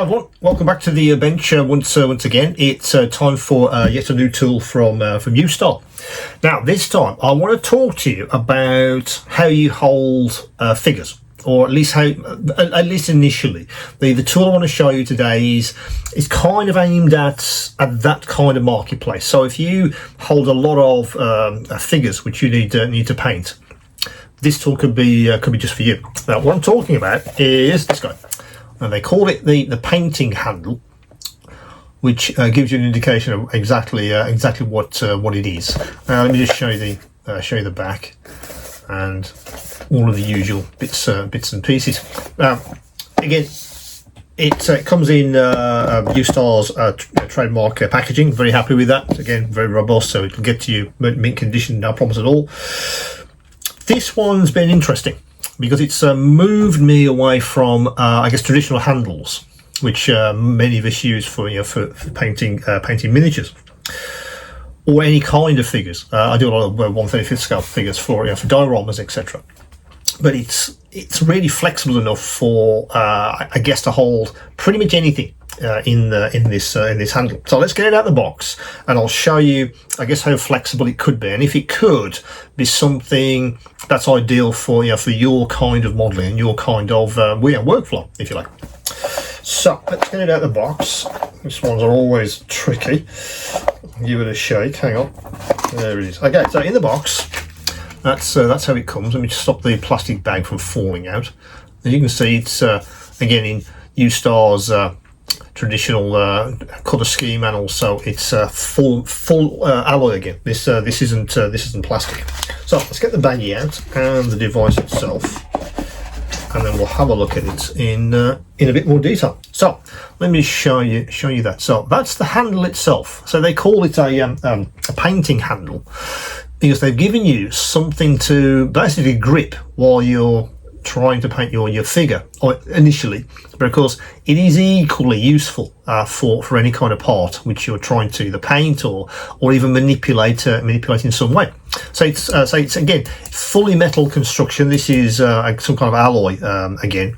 everyone, welcome back to the bench once again. It's time for yet a new tool from Ustar. Now this time I want to talk to you about how you hold figures, or at least initially. The tool I want to show you today is kind of aimed at that kind of marketplace. So if you hold a lot of figures which you need to paint, this tool could be just for you. Now what I'm talking about is this guy. And they call it the painting handle, which gives you an indication of exactly what it is. Let me just show you the back and all of the usual bits and pieces. Again, it comes in Ustar's trademark packaging. Very happy with that. Again, very robust, so it'll get to you mint condition, no problems at all. This one's been interesting because it's moved me away from I guess traditional handles, which many of us use for painting miniatures or any kind of figures. I do a lot of 1/35 scale figures for dioramas, etc. But it's really flexible enough for I guess to hold pretty much anything in this handle. So let's get it out of the box and I'll show you I guess how flexible it could be, and if it could be something that's ideal for your kind of modeling and your kind of workflow, if you like. So let's get it out of the box. These ones are always tricky. Give it a shake. Hang on, there it is. Okay, so in the box, that's how it comes. Let me just stop the plastic bag from falling out. As you can see, it's again in Ustar's traditional colour scheme, and also it's full alloy again. This isn't plastic. So let's get the baggie out and the device itself, and then we'll have a look at it in a bit more detail. So let me show you that. So that's the handle itself. So they call it a painting handle because they've given you something to basically grip while you're trying to paint your figure, or initially, but of course it is equally useful for any kind of part which you're trying to either paint or even manipulate in some way. So it's again fully metal construction. This is some kind of alloy again,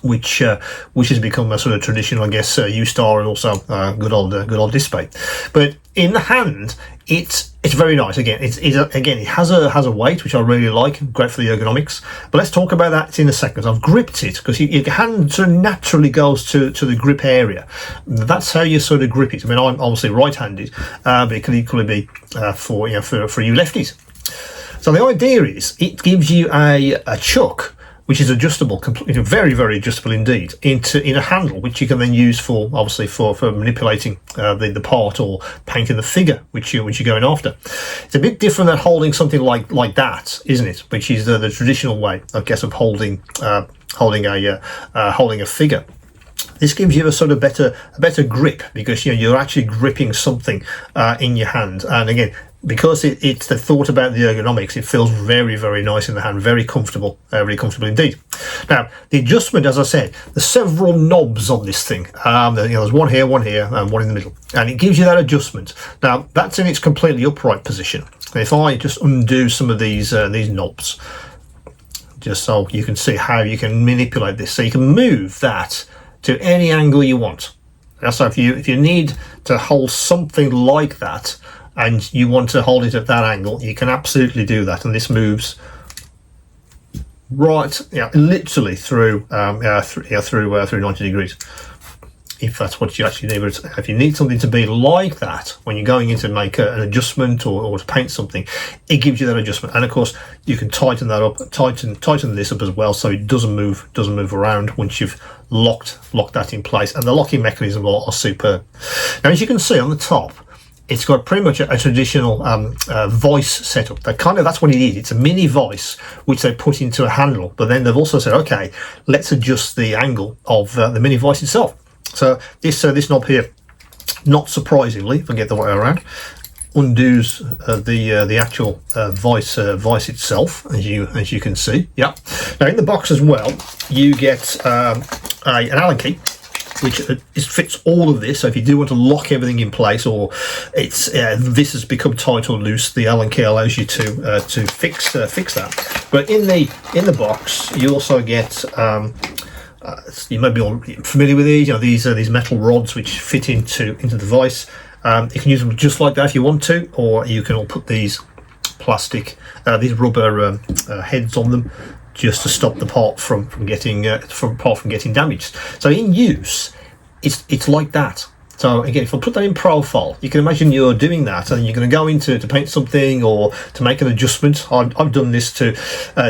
which has become a sort of traditional, I guess, Ustar, and also good old display. But in the hand, it's very nice. Again, it has a weight which I really like, great for the ergonomics. But let's talk about that in a second. I've gripped it because your hand sort of naturally goes to the grip area. That's how you sort of grip it. I mean, I'm obviously right-handed, but it can equally be for you lefties. So the idea is it gives you a chuck which is adjustable, completely, very, very adjustable indeed, in a handle, which you can then use for manipulating the part or painting the figure which you're going after. It's a bit different than holding something like that, isn't it? Which is the traditional way, I guess, of holding a figure. This gives you a sort of better grip because you're actually gripping something in your hand, and again, because it's the thought about the ergonomics, it feels very, very nice in the hand, very comfortable indeed. Now, the adjustment, as I said, there's several knobs on this thing. There's one here, and one in the middle, and it gives you that adjustment. Now, that's in its completely upright position. If I just undo some of these knobs, just so you can see how you can manipulate this, so you can move that to any angle you want. So if you need to hold something like that, and you want to hold it at that angle, you can absolutely do that. And this moves right, literally through 90 degrees, if that's what you actually need. But if you need something to be like that when you're going in to make an adjustment or to paint something, it gives you that adjustment. And of course, you can tighten that up, tighten this up as well, so it doesn't move around once you've locked that in place. And the locking mechanisms are superb. Now, as you can see on the top, it's got pretty much a traditional voice setup. That's what it is. It's a mini voice which they put into a handle, but then they've also said, okay, let's adjust the angle of the mini voice itself. So this knob here, not surprisingly, if I get the way around, undoes the actual voice itself, as you can see. Yeah. Now in the box as well, you get an Allen key, which fits all of this. So if you do want to lock everything in place, or this has become tight or loose, the Allen key allows you to fix that. But in the box, you also get You may be all familiar with these. You know, these are these metal rods which fit into the vise. You can use them just like that if you want to, or you can all put these plastic, these rubber heads on them, just to stop the part from getting damaged. So in use, it's like that. So again, if I put that in profile, you can imagine you're doing that, and you're going to go into to paint something or to make an adjustment. I've done this to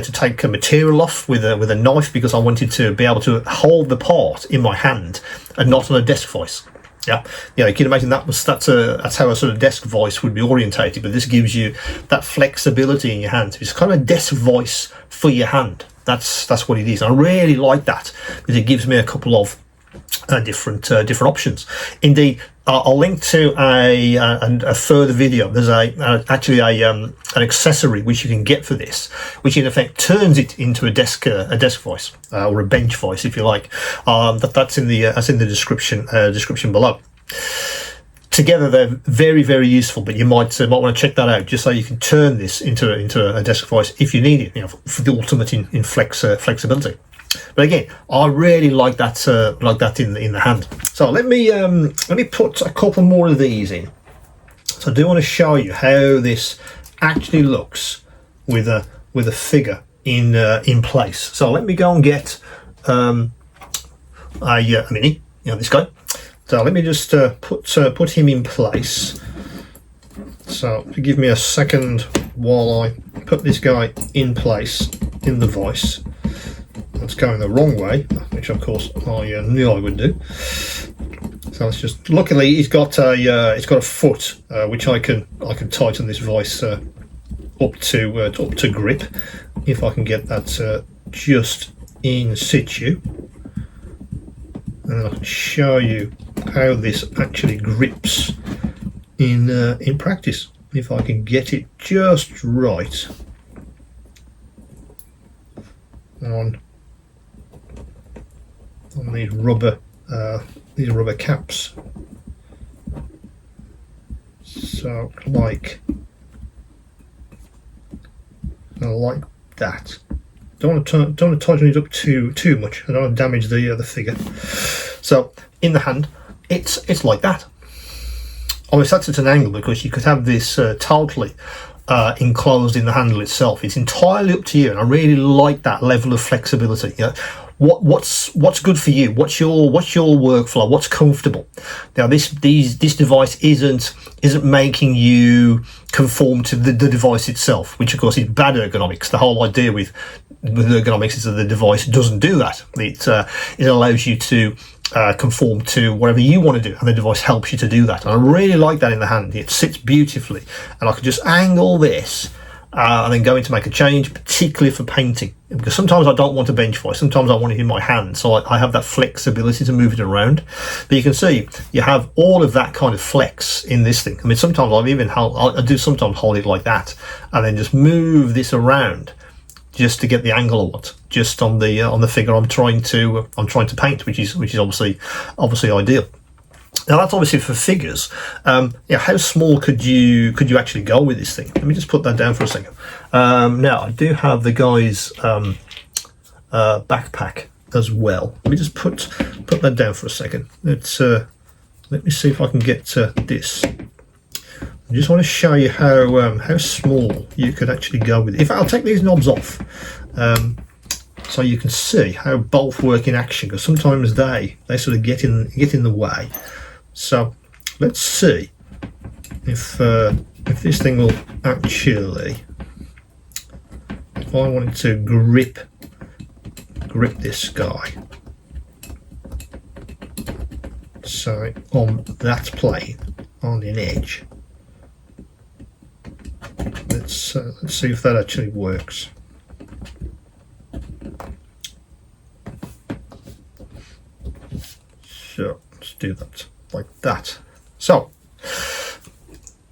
take a material off with a knife, because I wanted to be able to hold the part in my hand and not on a desk vise. Yeah, you can imagine that's how a sort of desk vise would be orientated, but this gives you that flexibility in your hand. It's kind of a desk vise for your hand. That's what it is. I really like that, because it gives me a couple of different options. Indeed, I'll link to a further video. There's actually an accessory which you can get for this, which in effect turns it into a desk vise, or a bench vise, if you like. That's in the description below. Together, they're very, very useful, but you might want to check that out, just so you can turn this into a desk vise if you need it, for the ultimate in flexibility. But again, I really like that in the hand. So let me put a couple more of these in. So I do want to show you how this actually looks with a figure in place. So let me go and get a mini, this guy. So let me just put him in place. So if you give me a second while I put this guy in place in the vise. That's going the wrong way, which of course I knew I would do. So let's just. Luckily, it's got a foot which I can tighten this vise up to grip, if I can get that just in situ, and I can show you how this actually grips in practice, if I can get it just right on these rubber caps. So like that. Don't want to tighten it up too much. I don't want to damage the figure. So in the hand, it's like that. Obviously that's at an angle, because you could have this totally enclosed in the handle itself. It's entirely up to you, and I really like that level of flexibility. What's good for you? What's your workflow? What's comfortable? Now this device isn't making you conform to the device itself, which of course is bad ergonomics. The whole idea with ergonomics is that the device doesn't do that. It allows you to conform to whatever you want to do, and the device helps you to do that. And I really like that in the hand. It sits beautifully, and I can just angle this and then go in to make a change, particularly for painting, because sometimes I don't want a bench vise, sometimes I want it in my hand, so I have that flexibility to move it around. But you can see you have all of that kind of flex in this thing. I mean, sometimes I do sometimes hold it like that, and then just move this around just to get the angle I want, just on the figure I'm trying to paint, which is obviously ideal. Now that's obviously for figures. How small could you actually go with this thing? Let me just put that down for a second. Now I do have the guy's backpack as well. Let me just put that down for a second. Let me see if I can get this. I just want to show you how small you could actually go with it. In fact, I'll take these knobs off, so you can see how both work in action, because sometimes they sort of get in the way. So let's see if this thing will actually, if I wanted to grip this guy, so on that plane, on an edge. Let's see if that actually works. So let's do that like that. So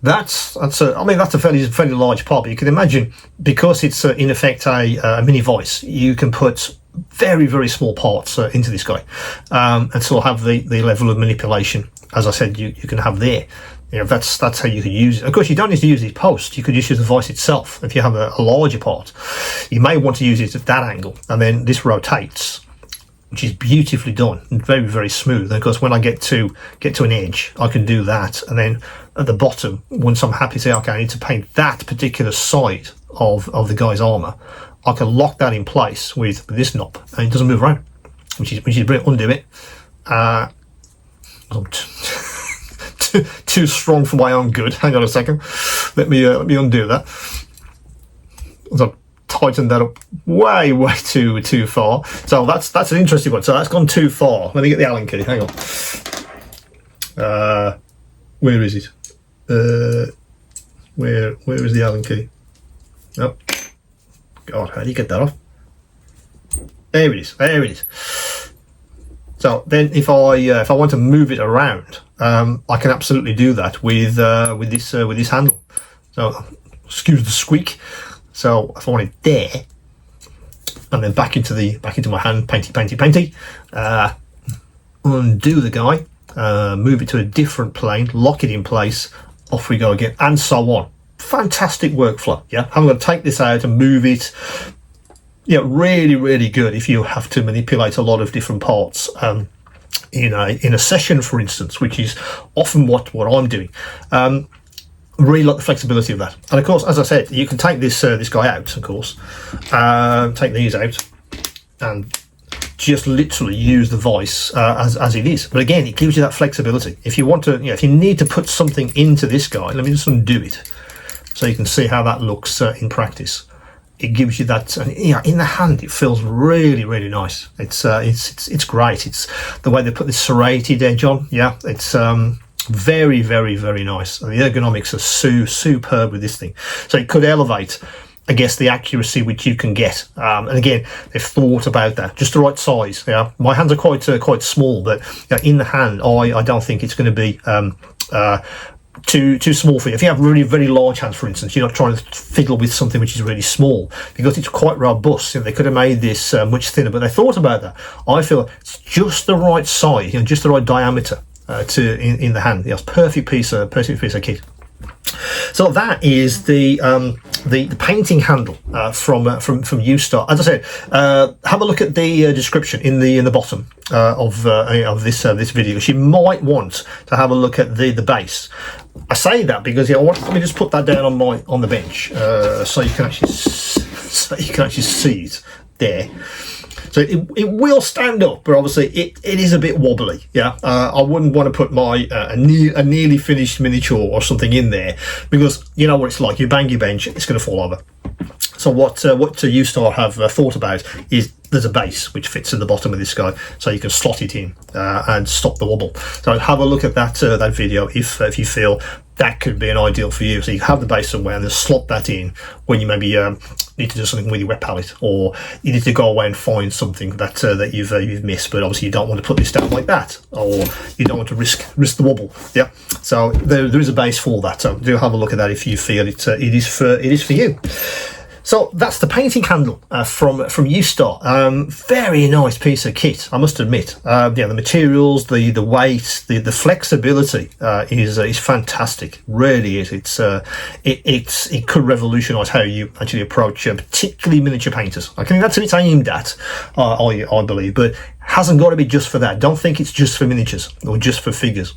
that's a fairly large part, but you can imagine, because it's in effect a mini vise, you can put very, very small parts into this guy, and still have the level of manipulation, as I said, you can have there. That's how you could use it. Of course, you don't need to use these posts. You could just use the vise itself. If you have a larger part, you may want to use it at that angle, and then this rotates which is beautifully done and very, very smooth. And of course, when I get to an edge, I can do that. And then at the bottom, once I'm happy to say, okay, I need to paint that particular side of the guy's armor, I can lock that in place with this knob, and it doesn't move around, which is brilliant. Undo it. I'm too strong for my own good. Hang on a second. Let me undo that. So tighten that up way too far. So that's an interesting one. So that's gone too far. Let me get the Allen key. Hang on. Where is it? Where is the Allen key? Oh, God, how do you get that off? There it is. There it is. So then, if I want to move it around, I can absolutely do that with this handle. So excuse the squeak. So if I want it there, and then back into my hand, painty, undo the guy, move it to a different plane, lock it in place, off we go again, and so on. Fantastic workflow. Yeah, I'm going to take this out and move it. Yeah, really good if you have to manipulate a lot of different parts in a session, for instance, which is often what I'm doing. Really like the flexibility of that. And of course, as I said, you can take this guy out, of course, take these out and just literally use the vice as it is. But again, it gives you that flexibility. If you want to, if you need to put something into this guy, let me just undo it so you can see how that looks in practice. It gives you that, in the hand, it feels really nice. It's great. It's the way they put this serrated edge on. Yeah, it's very nice. And the ergonomics are superb with this thing. So it could elevate, I guess, the accuracy which you can get. And again, they've thought about that, just the right size. Yeah, my hands are quite small, but in the hand, I don't think it's going to be too small for you. If you have really very large hands, for instance, you're not trying to fiddle with something which is really small, because it's quite robust. They could have made this much thinner, but they thought about that. I feel it's just the right size, just the right diameter in the hand. Yes, perfect piece of kit. So that is the painting handle from Ustar. As I said, have a look at the description in the bottom of this video. You might want to have a look at the base. I say that because let me just put that down on the bench so you can actually see it there. So it will stand up, but obviously it is a bit wobbly. Yeah, I wouldn't want to put my a nearly finished miniature or something in there, because you know what it's like. You bang your bench, it's going to fall over. So what Ustar have thought about is there's a base which fits in the bottom of this guy, so you can slot it in and stop the wobble. So have a look at that video if you feel that could be an ideal for you. So you have the base somewhere and then slot that in when you maybe need to do something with your wet palette, or you need to go away and find something that you've missed, but obviously you don't want to put this down like that, or you don't want to risk the wobble. Yeah, so there is a base for that. So do have a look at that if you feel it is for you. So that's the painting handle from Ustar. Very nice piece of kit, I must admit. The materials, the weight, the flexibility is fantastic. Really is. It could revolutionise how you actually approach particularly miniature painters. I think that's what it's aimed at, I believe, but hasn't got to be just for that. Don't think it's just for miniatures or just for figures.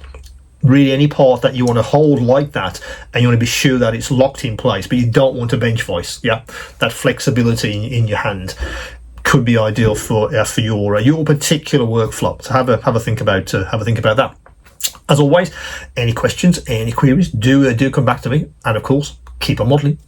Really, any part that you want to hold like that, and you want to be sure that it's locked in place, but you don't want a bench vice. Yeah, that flexibility in your hand could be ideal for your particular workflow. So have a think about that. As always, any questions, any queries, do come back to me, and of course, keep on modelling.